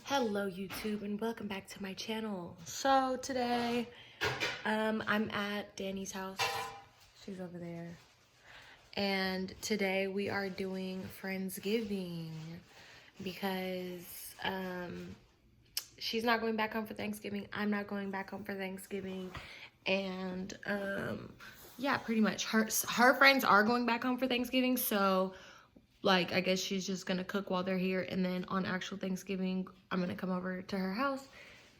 Hello YouTube and welcome back to my channel. So today I'm at Danny's house. She's over there. And today we are doing Friendsgiving because she's not going back home for Thanksgiving. I'm not going back home for Thanksgiving. And yeah, pretty much her friends are going back home for Thanksgiving, so like, I guess she's just gonna cook while they're here, and then on actual Thanksgiving, I'm gonna come over to her house,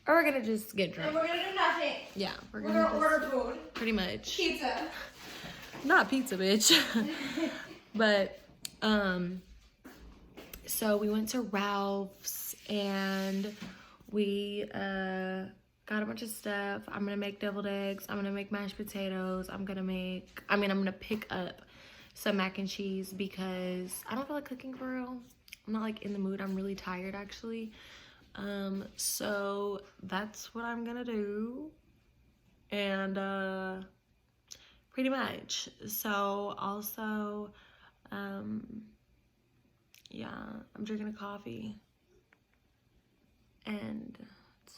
or we're gonna just get drunk. And we're gonna do nothing. Yeah, we're gonna order food. Pretty much. Pizza. Not pizza, bitch. But, so we went to Ralph's, and we, got a bunch of stuff. I'm gonna make deviled eggs. I'm gonna make mashed potatoes. I'm gonna pick up some mac and cheese because I don't feel like cooking for real. I'm not like in the mood. I'm really tired actually. So that's what I'm gonna do. And pretty much. So also, yeah, I'm drinking a coffee and it's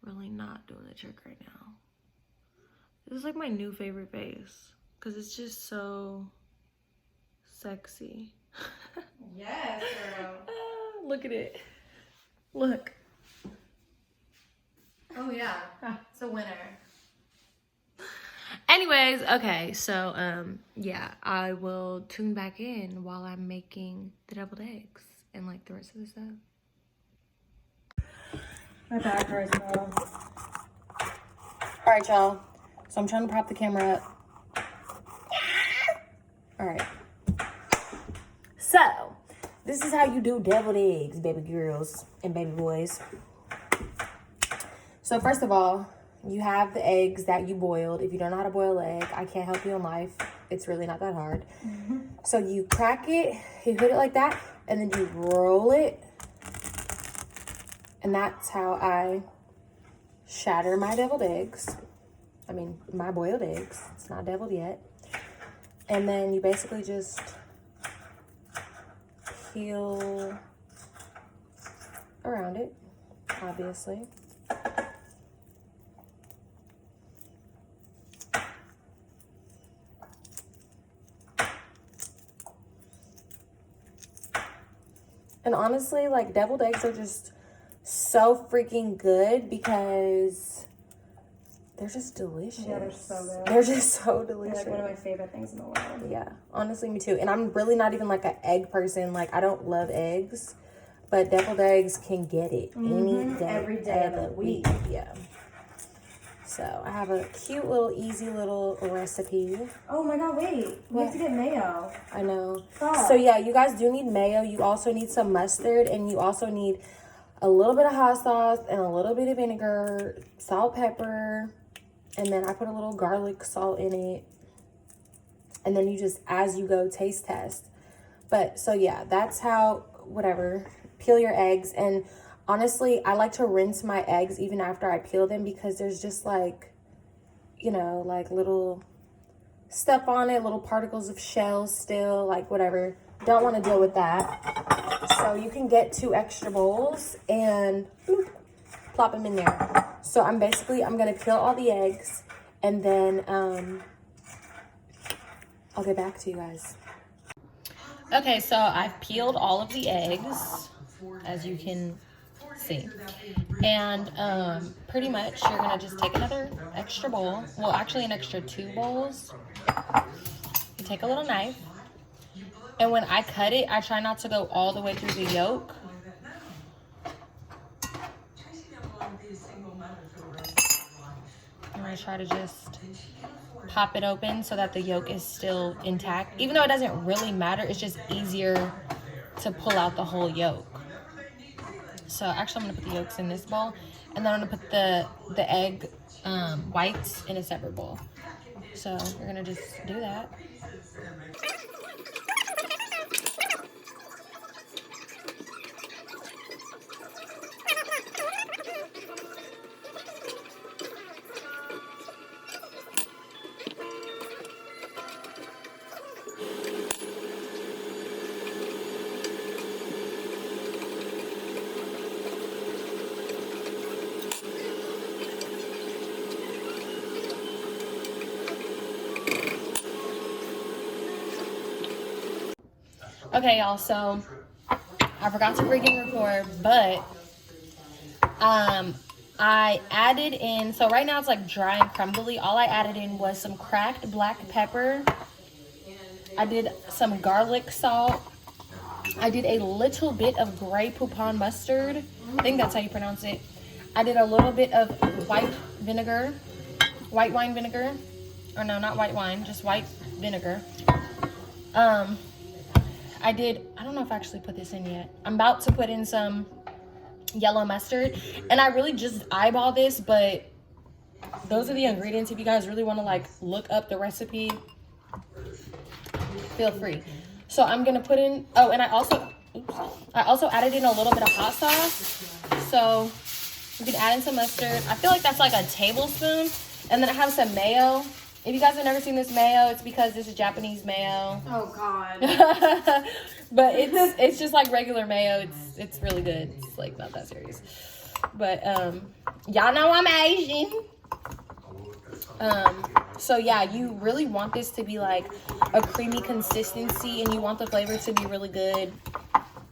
really not doing the trick right now. This is like my new favorite face. Because it's just so sexy. Yes, girl. Look at it. Look. Oh, yeah. It's a winner. Anyways, okay. So, yeah. I will tune back in while I'm making the deviled eggs and, like, the rest of the stuff. My back hurts, bro. Alright, y'all. So, I'm trying to prop the camera up. Alright. So, this is how you do deviled eggs, baby girls and baby boys. So, first of all, you have the eggs that you boiled. If you don't know how to boil an egg, I can't help you in life. It's really not that hard. So, you crack it, you hit it like that, and then you roll it. And that's how I shatter my deviled eggs. I mean, my boiled eggs. It's not deviled yet. And then you basically just peel around it, obviously. And honestly, like, deviled eggs are just so freaking good because they're just delicious. Yeah, they're so good. They're just so delicious. They're like one of my favorite things in the world. Yeah, honestly, me too. And I'm really not even like an egg person. Like, I don't love eggs, but deviled eggs can get it any day, every day of the week. Yeah. So I have a cute little, easy little recipe. Oh my god, wait. We have to get mayo. I know. Stop. So yeah, you guys do need mayo. You also need some mustard, and you also need a little bit of hot sauce and a little bit of vinegar, salt, pepper. And then I put a little garlic salt in it. And then you just, as you go, taste test. But, so yeah, that's how, whatever, peel your eggs. And honestly, I like to rinse my eggs even after I peel them because there's just like, you know, like little stuff on it, little particles of shell still, like whatever. Don't want to deal with that. So you can get 2 extra bowls and boop, plop them in there. So I'm going to peel all the eggs and then I'll get back to you guys. Okay, so I've peeled all of the eggs, as you can see. And pretty much you're going to just take another extra bowl. Well, actually an extra 2 bowls. You take a little knife. And when I cut it, I try not to go all the way through the yolk. I'm going to try to just pop it open so that the yolk is still intact. Even though it doesn't really matter, it's just easier to pull out the whole yolk. So actually I'm going to put the yolks in this bowl. And then I'm going to put the egg whites in a separate bowl. So you're going to just do that. Okay, y'all, so I forgot to freaking record, but I added in, so right now it's like dry and crumbly. All I added in was some cracked black pepper. I did some garlic salt. I did a little bit of gray poupon mustard. I think that's how you pronounce it. I did a little bit of white wine vinegar. Or no, not white wine, just white vinegar. I don't know if I actually put this in yet. I'm about to put in some yellow mustard. And I really just eyeball this, but those are the ingredients. If you guys really want to like look up the recipe, feel free. So I'm going to put in, oh, and I also added in a little bit of hot sauce. So you can add in some mustard. I feel like that's like a tablespoon. And then I have some mayo. If you guys have never seen this mayo, it's because this is Japanese mayo. Oh God. But it's just like regular mayo. It's really good. It's like not that serious. But y'all know I'm Asian. So yeah, you really want this to be like a creamy consistency, and you want the flavor to be really good.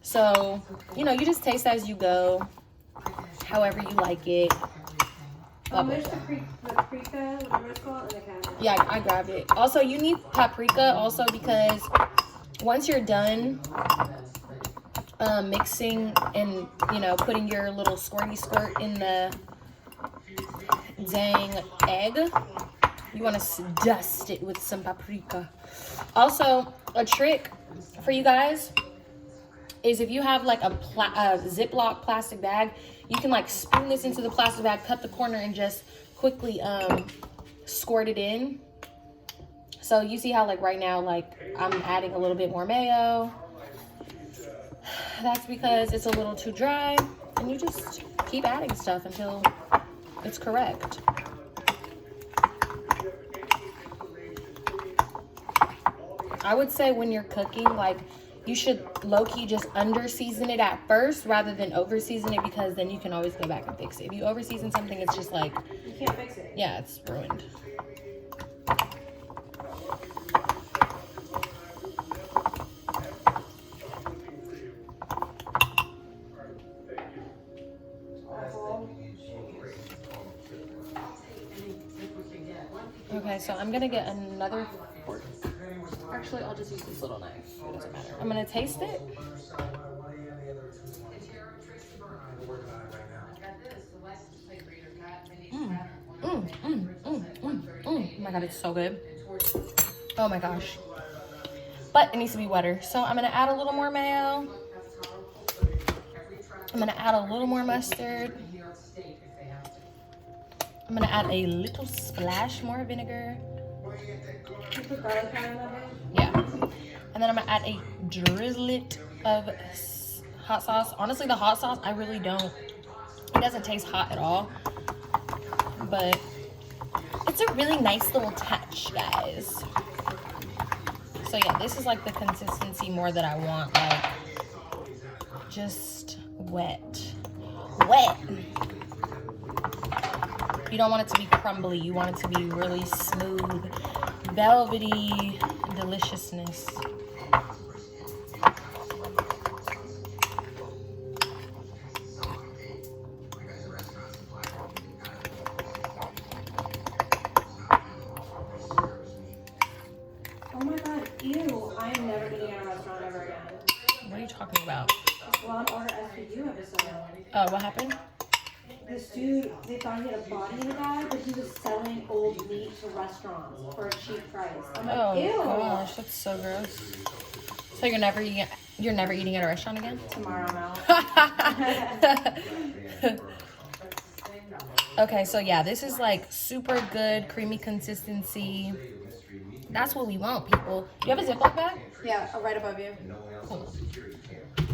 So, you know, you just taste as you go, however you like it. There's the paprika, whatever it's called, in the cabinet. Yeah, I grabbed it. Also, you need paprika also because once you're done mixing and, you know, putting your little squirty squirt in the dang egg, you want to dust it with some paprika. Also, a trick for you guys is if you have like a Ziploc plastic bag, you can like spoon this into the plastic bag, cut the corner, and just quickly squirt it in. So you see how like right now, like I'm adding a little bit more mayo. That's because it's a little too dry, and you just keep adding stuff until it's correct. I would say when you're cooking, like, you should low-key just under-season it at first rather than over-season it, because then you can always go back and fix it. If you over-season something, it's just like... You can't fix it. Yeah, it's ruined. Okay, so I'm gonna get another fork. Actually, I'll just use this little knife. It doesn't matter. I'm gonna taste it. Oh my god, it's so good. Oh my gosh. But it needs to be wetter. So I'm gonna add a little more mayo. I'm gonna add a little more mustard. I'm gonna add a little splash more vinegar. You put garlic powder in that bag? Yeah. And then I'm gonna add a drizzlet of hot sauce. Honestly, the hot sauce, I really don't. It doesn't taste hot at all. But it's a really nice little touch, guys. So yeah, this is like the consistency more that I want. Like, just wet. Wet. You don't want it to be crumbly. You want it to be really smooth, velvety deliciousness. Oh my god, ew. I am never eating at a restaurant ever again. What are you talking about? Law & Order SVU episode. Oh, what happened? This dude, they thought he had a body in the bag, but he was selling old meat to restaurants for a cheap price. I'm like, Oh ew. gosh, that's so gross. So you're never eating at a restaurant again? Tomorrow now. Okay, so yeah, this is like super good, creamy consistency. That's what we want, people. Do you have a Ziploc bag? Yeah, right above you. Cool.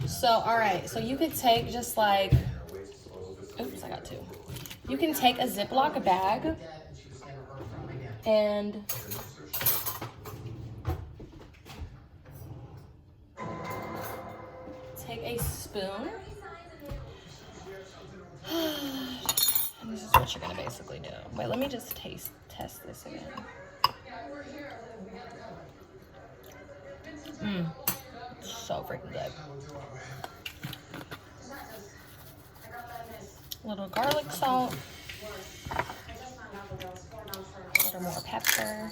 So, all right, so you could take just like, oops, I got two. You can take a Ziploc bag and take a spoon. And this is what you're gonna basically do. Wait, let me just test this again. so freaking good. A little garlic salt. A little more pepper.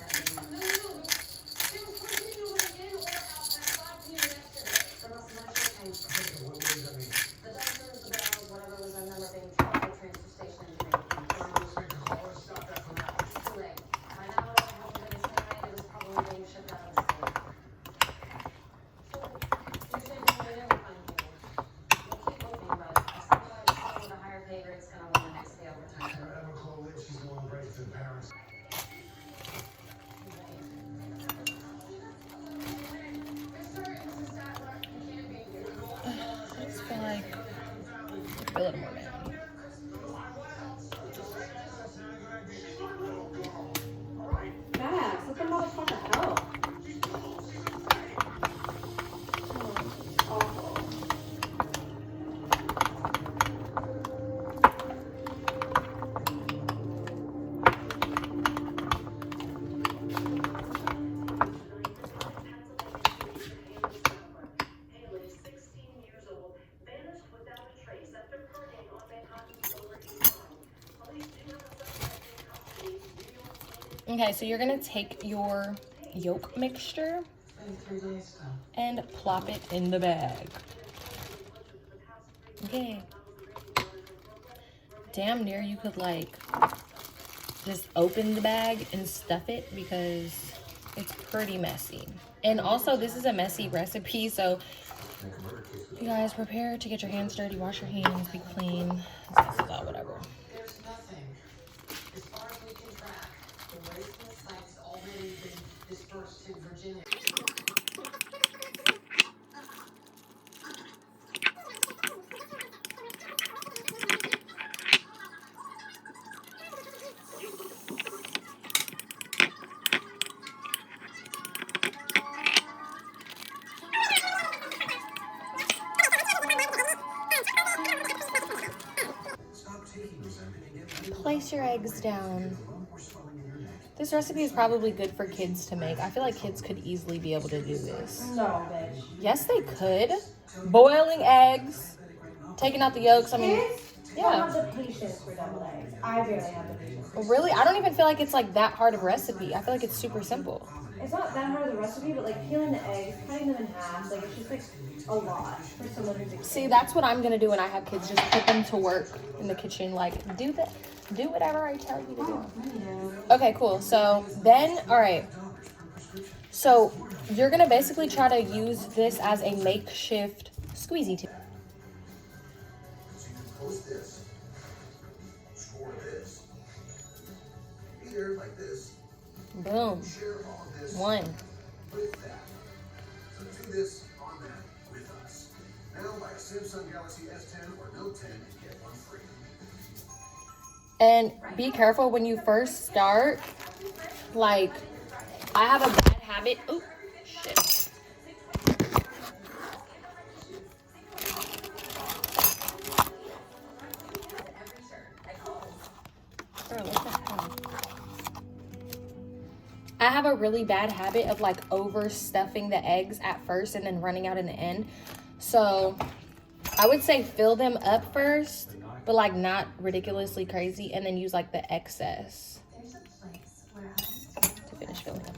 I just feel like a little more mayo. Yes, let the motherfucker help. Awful. Okay, so you're gonna take your yolk mixture and plop it in the bag. Okay. Damn near you could like just open the bag and stuff it because it's pretty messy. And also this is a messy recipe, so you guys prepare to get your hands dirty, wash your hands, be clean, whatever. There's nothing. As far as we can track, the wasteland site's already been dispersed to Virginia. Place your eggs down. This recipe is probably good for kids to make. I feel like kids could easily be able to do this. No, bitch. Yes, they could. Boiling eggs, taking out the yolks. I mean, I don't have the patience for deviled eggs. I barely have the patience. really, I don't even feel like it's like that hard of a recipe. I feel like it's super simple. It's not that hard of a recipe, but like peeling the eggs, cutting them in half, like it's just like a lot for someone who's See, that's what I'm gonna do when I have kids. Just put them to work in the kitchen. Like, do whatever I tell you to do. Okay, cool. So then, all right. So you're gonna basically try to use this as a makeshift squeezy tip. So you can post this, score this, either like this, Boom. share all of this One. with that. So do this on that with us. Now buy a Samsung Galaxy S10 or Note 10 and get one free. And be careful when you first start. Like, I have a bad habit. Oh, shit. Bro, what the hell? I have a really bad habit of like overstuffing the eggs at first and then running out in the end. So I would say fill them up first, but like not ridiculously crazy, and then use like the excess to finish filling them.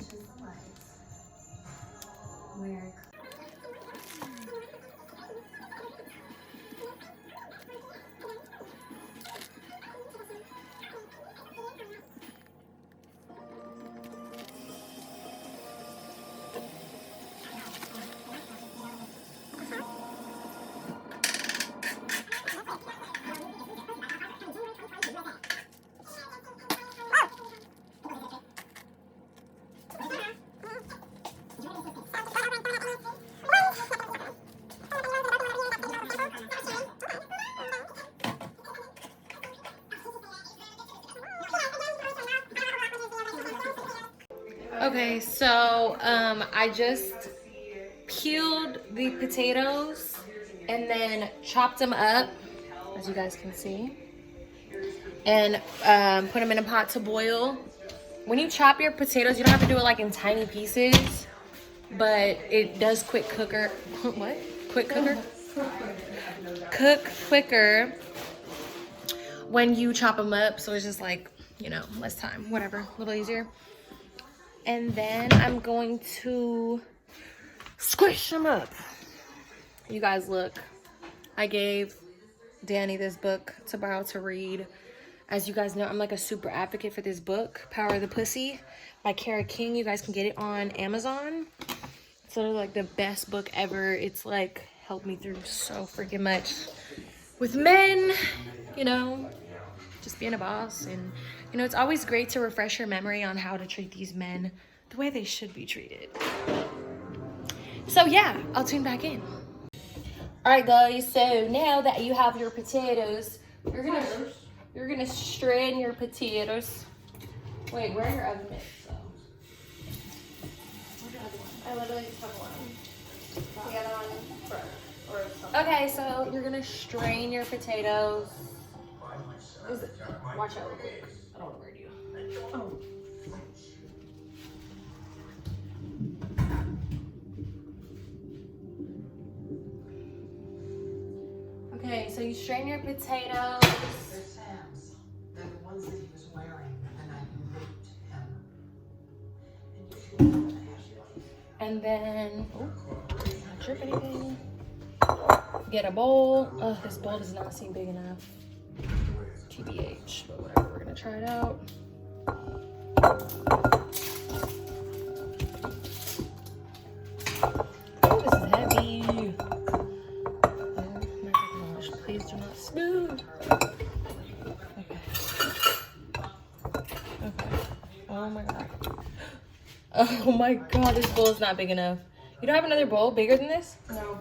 Okay, so I just peeled the potatoes and then chopped them up, as you guys can see, and put them in a pot to boil. When you chop your potatoes, you don't have to do it like in tiny pieces. but it does quick cooker. What? Quick cooker? Cook quicker when you chop them up. So it's just like, you know, less time, whatever, a little easier. And then I'm going to squish them up. You guys look, I gave Danny this book to borrow to read. As you guys know, I'm like a super advocate for this book, Power of the Pussy by Kara King. You guys can get it on Amazon. It's literally like the best book ever. It's like helped me through so freaking much with men, you know, just being a boss. And, you know, it's always great to refresh your memory on how to treat these men the way they should be treated. So yeah, I'll tune back in. All right, guys, so now that you have your potatoes, you're gonna strain your potatoes. Wait, where are your oven mitts? I literally just have one. The other one or something. Okay, so you're gonna strain your potatoes. Watch out real quick. I don't want to murder you. Oh. Okay, so you strain your potatoes. They're Sam's. They're the ones that he was wearing the night you raped him. And you should have And then, not trip anything. Get a bowl. Oh, this bowl does not seem big enough. TBH, but whatever, we're gonna try it out. Oh, this is heavy. Oh my gosh, please do not smooth. Okay. Okay. Oh my god. Oh my god, this bowl is not big enough. You don't have another bowl bigger than this? No.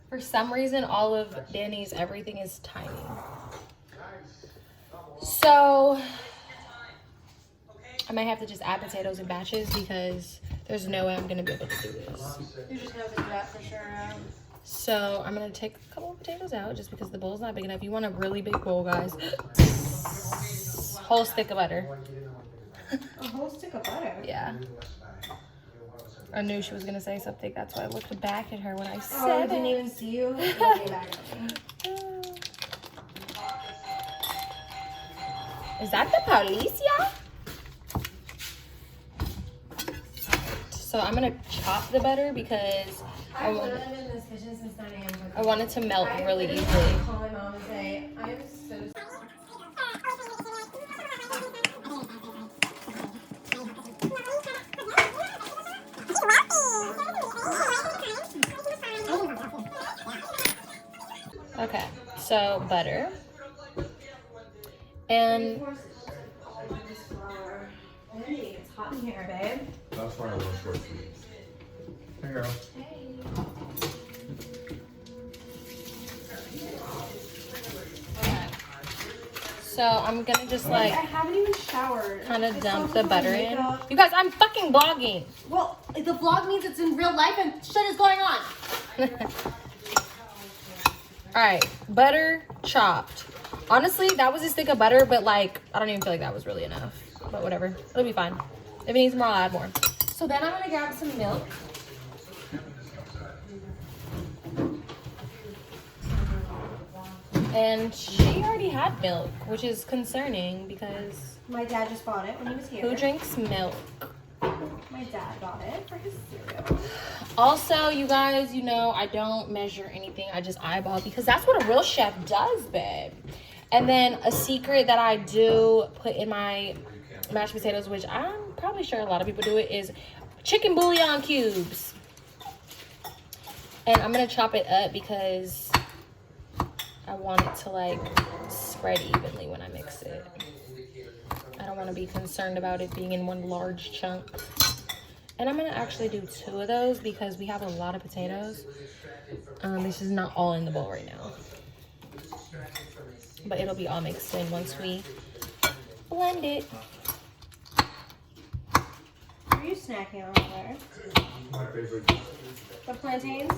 For some reason, all of Danny's everything is tiny. So, I might have to just add potatoes in batches because there's no way I'm going to be able to do this. You're just gonna have to do that for sure. So, I'm going to take a couple of potatoes out just because the bowl's not big enough. You want a really big bowl, guys. Whole stick of butter. A whole stick of butter? Yeah. I knew she was going to say something. That's why I looked back at her when I Oh, I said didn't it. even see you. Is that the Policia? So I'm gonna chop the butter because I I've want, literally been in this kitchen since 9 a.m. I want it to melt really easily. Call my mom and say, I'm so Okay, so butter. And Hey, it's hot in here, babe. That's why I want short sleeves. Hey, girl. so I'm gonna just I like haven't even showered. kind of I dump still the have my butter in. makeup. You guys, I'm fucking vlogging. Well, the vlog means it's in real life and shit is going on. All right, butter chopped. Honestly, that was a stick of butter, but like, I don't even feel like that was really enough. But whatever, it'll be fine. If it needs more, I'll add more. So then I'm gonna grab some milk. And she already had milk, which is concerning because My dad just bought it when he was here. who drinks milk? My dad bought it for his cereal. Also, you guys, you know, I don't measure anything. I just eyeball because that's what a real chef does, babe. And then a secret that I do put in my mashed potatoes, which I'm probably sure a lot of people do it, is chicken bouillon cubes. And I'm going to chop it up because I want it to like spread evenly when I mix it. I don't want to be concerned about it being in one large chunk. And I'm going to actually do 2 of those because we have a lot of potatoes. This is not all in the bowl right now. But it'll be all mixed in once we blend it. What are you snacking on there? My favorite. The plantains?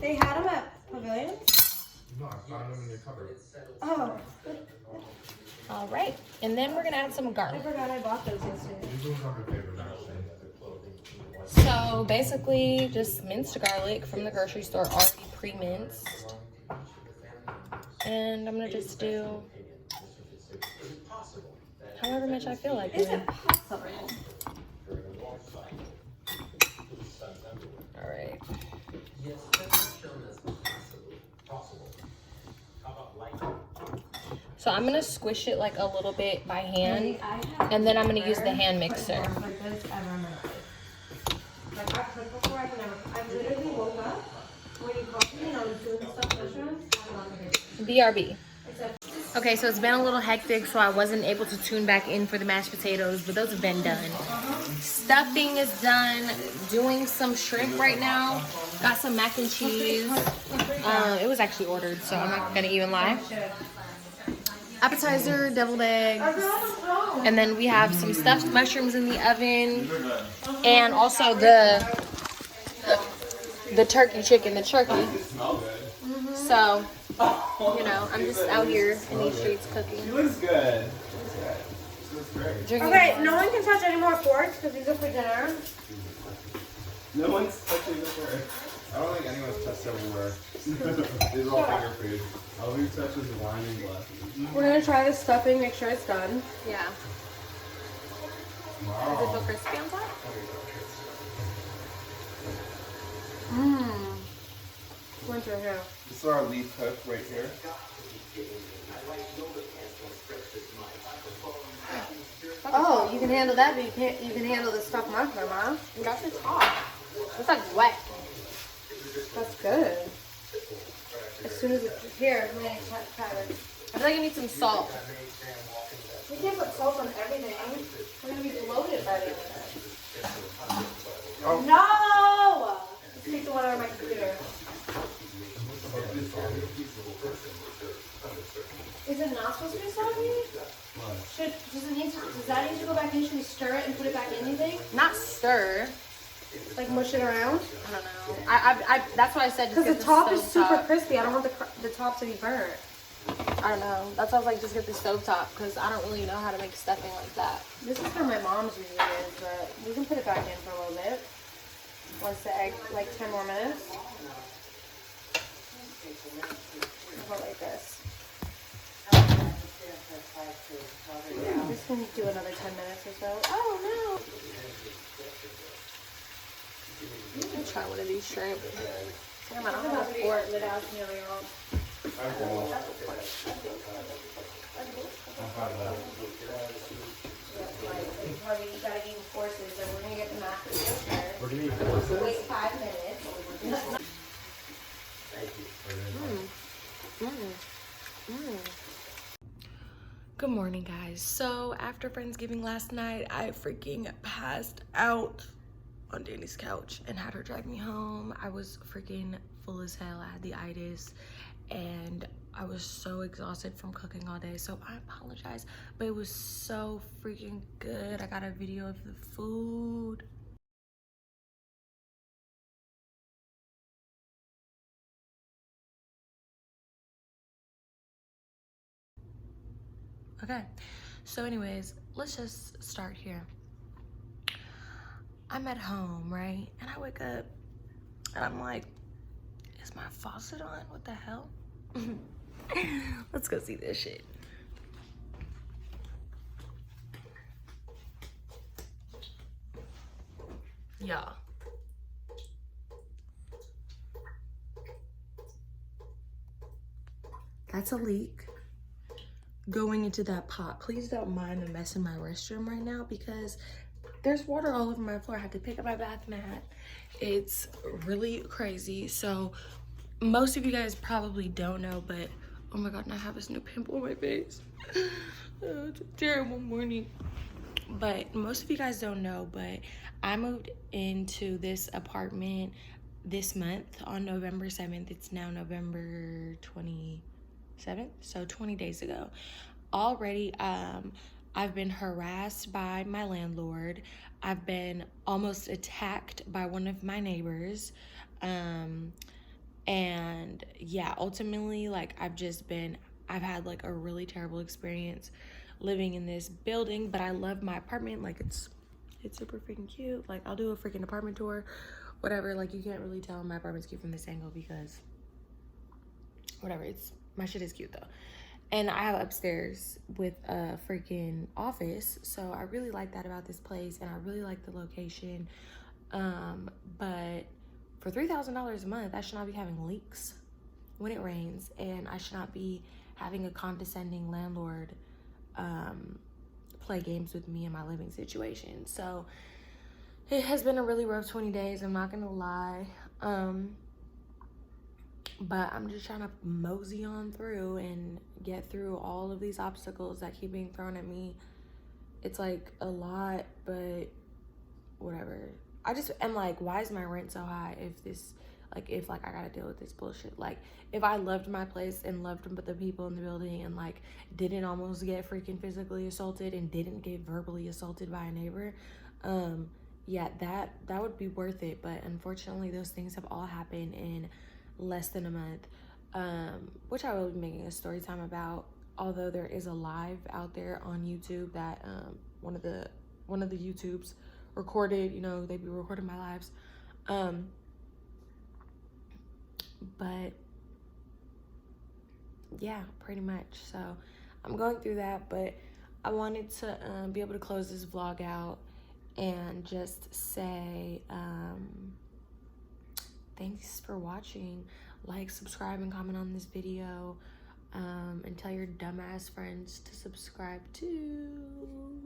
They had them at Pavilions? No, I found them in your cupboard. Oh, All right. And then we're going to add some I garlic. forgot I bought those yesterday. These ones are my favorite. So basically, just minced garlic from the grocery store, already pre-minced. And I'm gonna just do however much I feel like doing. All right. So I'm gonna squish it like a little bit by hand, and then I'm gonna use the hand mixer. Like this ever in my life. Like I've cooked before, I literally woke up when you called me and I was doing stuff in restaurants. I don't know. BRB. Okay, so it's been a little hectic, so I wasn't able to tune back in for the mashed potatoes, but those have been done. Stuffing is done. Doing some shrimp right now. Got some mac and cheese. It was actually ordered, so I'm not gonna even lie. Appetizer, deviled eggs, and then we have some stuffed mushrooms in the oven, and also the turkey chicken, the turkey. So, you know, I'm just out here in these streets cooking. She looks good. Okay, no one can touch any more forks because these are for dinner. No one's touching the fork. I don't think anyone's touched everywhere. These are all finger food. All we've touched is wine and glasses. We're gonna try this stuffing, make sure it's done. Yeah. Wow. Does it feel crispy on top? Mmm. What's right here? This is our lead cook right here. Oh, you can handle that, but you can handle the stuffed mushroom, huh? That's the top. It's like wet. That's good. As soon as it's here, man, try it. I feel like I need some salt. We can't put salt on everything. We're gonna be bloated by the end of it. Oh. No! Let's take the one out of my computer. Is it not supposed to be soggy? Does that need to go back in? Should we stir it and put it back in, you think? Not stir. Like mush it around? I don't know. I that's what I said. Because the top is super crispy. I don't want the top to be burnt. I don't know. That's why I was like, just get the stove top because I don't really know how to make stuffing like that. This is how my mom's usually is, but we can put it back in for a little bit. Once the egg, like 10 more minutes. I'll go like this. Yeah, this can do another 10 minutes or so. Oh no! Let me try one of these shrimp. Damn, I don't have a fork that has nearly all. Harvey, you gotta eat forces, and we're gonna get the mac and cheese there. We're gonna eat horses? Wait 5 minutes. Good morning, guys. So after Friendsgiving last night, I freaking passed out on Danny's couch and had her drive me home. I was freaking full as hell. I had the itis and I was so exhausted from cooking all day, so I apologize, but it was so freaking good. I got a video of the food. Okay, so anyways, let's just start here. I'm at home, right? And I wake up and I'm like, is my faucet on? What the hell? Let's go see this shit. Y'all. That's a leak going into that pot. Please don't mind the mess in my restroom right now because there's water all over my floor. I had to pick up my bath mat. It's really crazy. So most of you guys probably don't know, but oh my god, and I have this new pimple on my face. Oh, it's a terrible morning. But most of you guys don't know, but I moved into this apartment this month on November 7th. It's now November 27th, so 20 days ago. Already, I've been harassed by my landlord. I've been almost attacked by one of my neighbors. And yeah, ultimately, like, I've had like a really terrible experience living in this building, but I love my apartment. Like, it's It's super freaking cute. Like, I'll do a freaking apartment tour, whatever. Like, you can't really tell my apartment's cute from this angle because whatever. My shit is cute though. And I have upstairs with a freaking office, so I really like that about this place, and I really like the location. But for $3,000 a month, I should not be having leaks when it rains, and I should not be having a condescending landlord play games with me in my living situation. So it has been a really rough 20 days, I'm not gonna lie. But I'm just trying to mosey on through and get through all of these obstacles that keep being thrown at me. It's like a lot, but whatever. I just am like, why is my rent so high if I gotta deal with this bullshit? Like, if I loved my place and loved the people in the building and like didn't almost get freaking physically assaulted and didn't get verbally assaulted by a neighbor, yeah, that would be worth it. But unfortunately, those things have all happened in less than a month, which I will be making a story time about. Although there is a live out there on YouTube that one of the YouTubes recorded. You know, they be recording my lives, but yeah, pretty much. So I'm going through that, but I wanted to be able to close this vlog out and just say thanks for watching. Like, subscribe, and comment on this video, and tell your dumbass friends to subscribe too.